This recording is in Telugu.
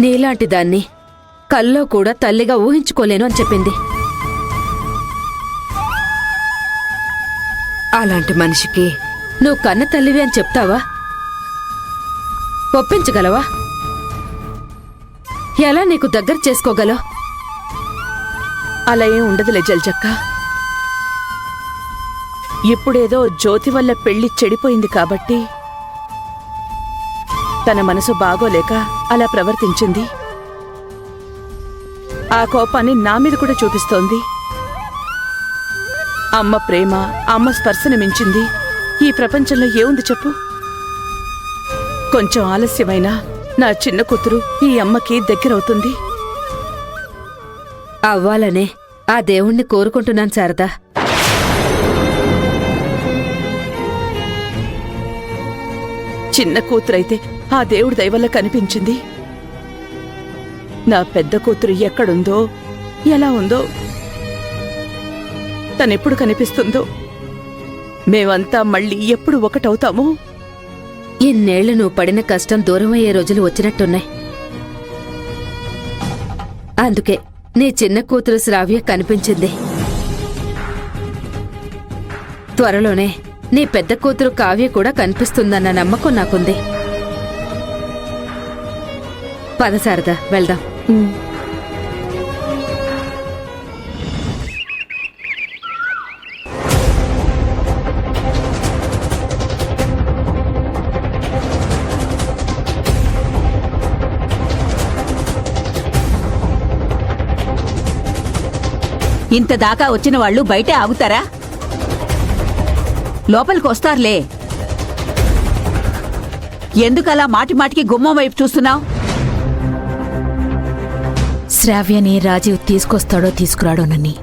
నీలాంటి దాన్ని కల్లో కూడా తల్లిగా ఊహించుకోలేను అని చెప్పింది. అలాంటి మనిషికి నువ్వు కన్న తల్లివి అని చెప్తావా? ఒప్పించగలవా? ఎలా నీకు దగ్గర చేసుకోగలవు? అలా ఏం ఉండదులే జల్జక్క. ఇప్పుడేదో జ్యోతి వల్ల పెళ్లి చెడిపోయింది కాబట్టి తన మనసు బాగోలేక అలా ప్రవర్తించింది. ఆ కోపాన్ని నా మీద కూడా చూపిస్తోంది. అమ్మ ప్రేమ, అమ్మ స్పర్శను మించింది ఈ ప్రపంచంలో ఏముంది చెప్పు? కొంచెం ఆలస్యమైనా నా చిన్న కూతురు ఈ అమ్మకి దగ్గరవుతుంది. అవ్వాలనే ఆ దేవుణ్ణి కోరుకుంటున్నాను శారదా. చిన్న కూతురైతే ఆ దేవుడి దయవల్ల కనిపించింది. నా పెద్ద కూతురు ఎక్కడుందో, ఎలా ఉందో, తనెప్పుడు కనిపిస్తుందో, మేమంతా మళ్ళీ ఎప్పుడు ఒకటవుతామో. ఇన్నేళ్లు నువ్వు పడిన కష్టం దూరమయ్యే రోజులు వచ్చినట్టున్నాయి. అందుకే నీ చిన్న కూతురు శ్రావ్య కనిపించింది. త్వరలోనే నీ పెద్ద కూతురు కావ్య కూడా కనిపిస్తుందన్న నమ్మకం నాకుంది. పద శారదా, వెళ్దాం. ఇంత దాకా వచ్చిన వాళ్ళు బయటే ఆగుతారా? లోపలికి వస్తారులే. ఎందుకలా మాటి మాటికి గుమ్మం వైపు చూస్తున్నావు? శ్రావ్యని రాజీవ్ తీసుకొస్తాడో తీసుకురాడోనని